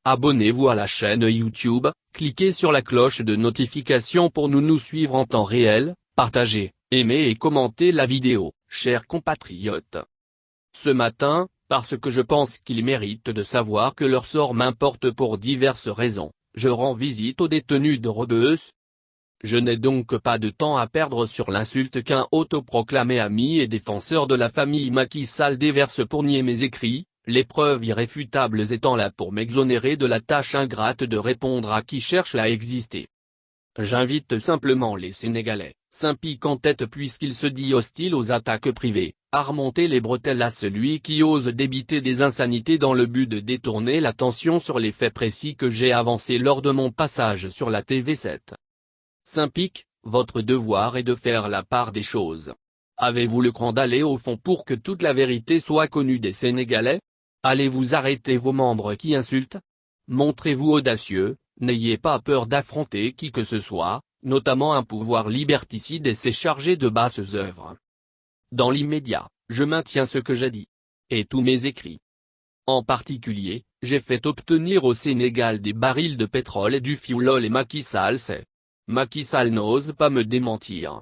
abonnez-vous à la chaîne YouTube, cliquez sur la cloche de notification pour nous suivre en temps réel, partagez, aimez et commentez la vidéo, chers compatriotes. Ce matin, parce que je pense qu'ils méritent de savoir que leur sort m'importe pour diverses raisons, je rends visite aux détenus de Rebeuss. Je n'ai donc pas de temps à perdre sur l'insulte qu'un autoproclamé ami et défenseur de la famille Macky Sall déverse pour nier mes écrits, les preuves irréfutables étant là pour m'exonérer de la tâche ingrate de répondre à qui cherche à exister. J'invite simplement les Sénégalais, Saint-Pic en tête puisqu'il se dit hostile aux attaques privées, à remonter les bretelles à celui qui ose débiter des insanités dans le but de détourner l'attention sur les faits précis que j'ai avancés lors de mon passage sur la TV7. Saint-Pic, votre devoir est de faire la part des choses. Avez-vous le cran d'aller au fond pour que toute la vérité soit connue des Sénégalais? Allez-vous arrêter vos membres qui insultent? Montrez-vous audacieux, n'ayez pas peur d'affronter qui que ce soit, notamment un pouvoir liberticide et ses chargés de basses œuvres. Dans l'immédiat, je maintiens ce que j'ai dit. Et tous mes écrits. En particulier, j'ai fait obtenir au Sénégal des barils de pétrole et du fioul et Macky Sall sait. Macky Sall n'ose pas me démentir.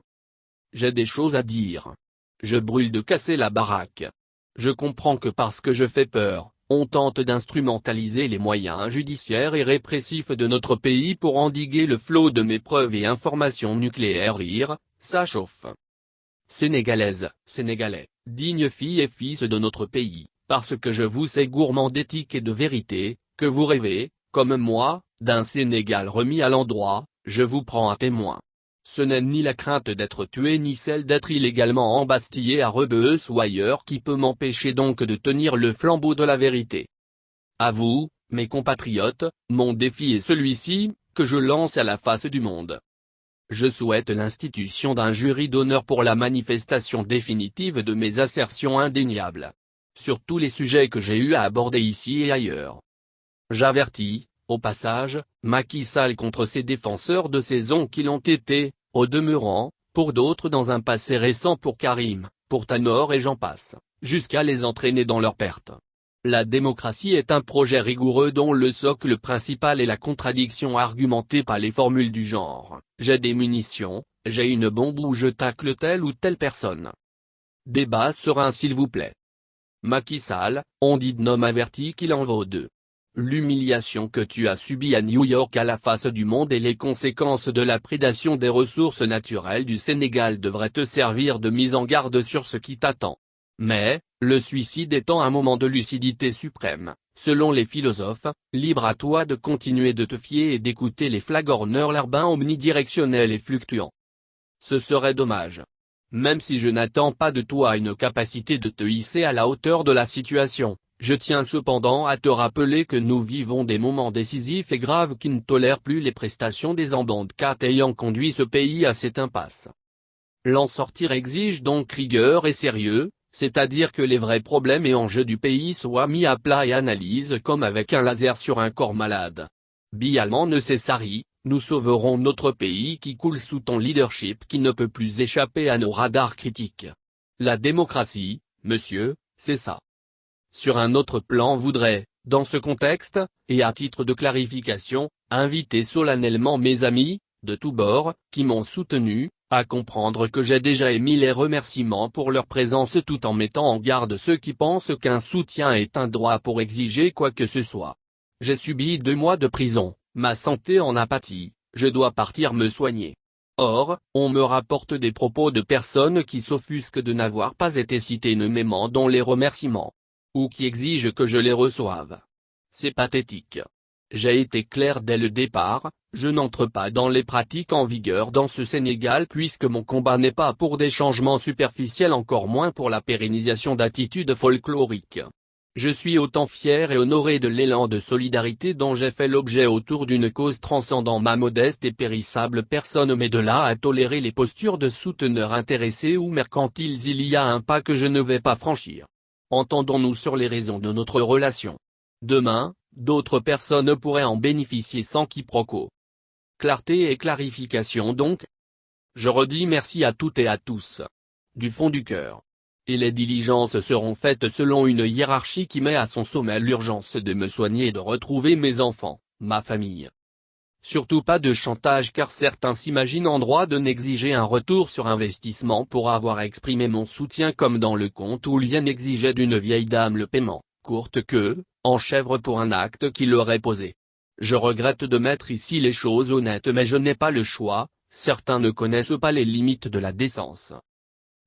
J'ai des choses à dire. Je brûle de casser la baraque. Je comprends que parce que je fais peur, on tente d'instrumentaliser les moyens judiciaires et répressifs de notre pays pour endiguer le flot de mes preuves et informations nucléaires. Rire, ça chauffe. Sénégalaises, Sénégalais, dignes filles et fils de notre pays, parce que je vous sais gourmand d'éthique et de vérité, que vous rêvez, comme moi, d'un Sénégal remis à l'endroit, je vous prends à témoin. Ce n'est ni la crainte d'être tué ni celle d'être illégalement embastillé à Rebeuss ou ailleurs qui peut m'empêcher donc de tenir le flambeau de la vérité. À vous, mes compatriotes, mon défi est celui-ci, que je lance à la face du monde. Je souhaite l'institution d'un jury d'honneur pour la manifestation définitive de mes assertions indéniables. Sur tous les sujets que j'ai eu à aborder ici et ailleurs. J'avertis, au passage, Macky Sall contre ses défenseurs de saison qui l'ont été, au demeurant, pour d'autres dans un passé récent pour Karim, pour Tanor et j'en passe, jusqu'à les entraîner dans leur perte. La démocratie est un projet rigoureux dont le socle principal est la contradiction argumentée par les formules du genre « j'ai des munitions, j'ai une bombe ou je tacle telle ou telle personne ». Débat serein s'il vous plaît. Macky Sall, on dit d'homme averti qu'il en vaut deux. L'humiliation que tu as subie à New York à la face du monde et les conséquences de la prédation des ressources naturelles du Sénégal devraient te servir de mise en garde sur ce qui t'attend. Mais, le suicide étant un moment de lucidité suprême, selon les philosophes, libre à toi de continuer de te fier et d'écouter les flagorneurs larbins omnidirectionnels et fluctuants. Ce serait dommage. Même si je n'attends pas de toi une capacité de te hisser à la hauteur de la situation. Je tiens cependant à te rappeler que nous vivons des moments décisifs et graves qui ne tolèrent plus les prestations des embuscades ayant conduit ce pays à cette impasse. L'en sortir exige donc rigueur et sérieux, c'est-à-dire que les vrais problèmes et enjeux du pays soient mis à plat et analysés comme avec un laser sur un corps malade. Bialement necessari, nous sauverons notre pays qui coule sous ton leadership qui ne peut plus échapper à nos radars critiques. La démocratie, monsieur, c'est ça. Sur un autre plan voudrais, dans ce contexte, et à titre de clarification, inviter solennellement mes amis, de tous bords, qui m'ont soutenu, à comprendre que j'ai déjà émis les remerciements pour leur présence tout en mettant en garde ceux qui pensent qu'un soutien est un droit pour exiger quoi que ce soit. J'ai subi 2 mois de prison, ma santé en apathie, je dois partir me soigner. Or, on me rapporte des propos de personnes qui s'offusquent de n'avoir pas été citées nommément dans les remerciements. Ou qui exigent que je les reçoive. C'est pathétique. J'ai été clair dès le départ, je n'entre pas dans les pratiques en vigueur dans ce Sénégal puisque mon combat n'est pas pour des changements superficiels encore moins pour la pérennisation d'attitudes folkloriques. Je suis autant fier et honoré de l'élan de solidarité dont j'ai fait l'objet autour d'une cause transcendant ma modeste et périssable personne mais de là à tolérer les postures de souteneurs intéressés ou mercantiles il y a un pas que je ne vais pas franchir. Entendons-nous sur les raisons de notre relation. Demain, d'autres personnes pourraient en bénéficier sans quiproquo. Clarté et clarification donc. Je redis merci à toutes et à tous. Du fond du cœur. et les diligences seront faites selon une hiérarchie qui met à son sommet l'urgence de me soigner et de retrouver mes enfants, ma famille. Surtout pas de chantage car certains s'imaginent en droit de n'exiger un retour sur investissement pour avoir exprimé mon soutien comme dans le conte où Lien exigeait d'une vieille dame le paiement, courte queue, en chèvre pour un acte qu'il aurait posé. Je regrette de mettre ici les choses honnêtes mais je n'ai pas le choix, certains ne connaissent pas les limites de la décence.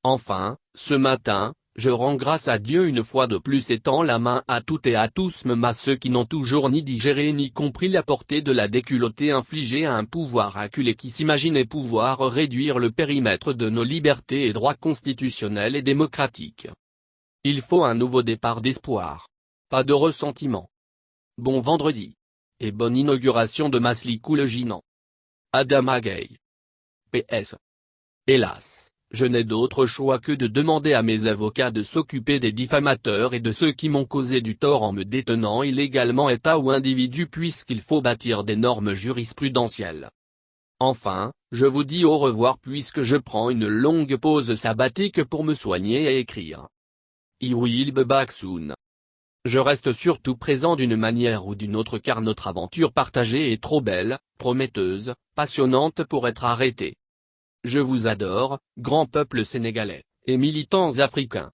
Enfin, ce matin, je rends grâce à Dieu une fois de plus et tends la main à toutes et à tous même à ceux qui n'ont toujours ni digéré ni compris la portée de la déculottée infligée à un pouvoir acculé qui s'imaginait pouvoir réduire le périmètre de nos libertés et droits constitutionnels et démocratiques. Il faut un nouveau départ d'espoir. Pas de ressentiment. Bon vendredi. Et bonne inauguration de Maslikou le Ginant. Adama Gaye. PS. Hélas. Je n'ai d'autre choix que de demander à mes avocats de s'occuper des diffamateurs et de ceux qui m'ont causé du tort en me détenant illégalement État ou individu puisqu'il faut bâtir des normes jurisprudentielles. Enfin, je vous dis au revoir puisque je prends une longue pause sabbatique pour me soigner et écrire. I will be back soon. Je reste surtout présent d'une manière ou d'une autre car notre aventure partagée est trop belle, prometteuse, passionnante pour être arrêtée. Je vous adore, grand peuple sénégalais, et militants africains.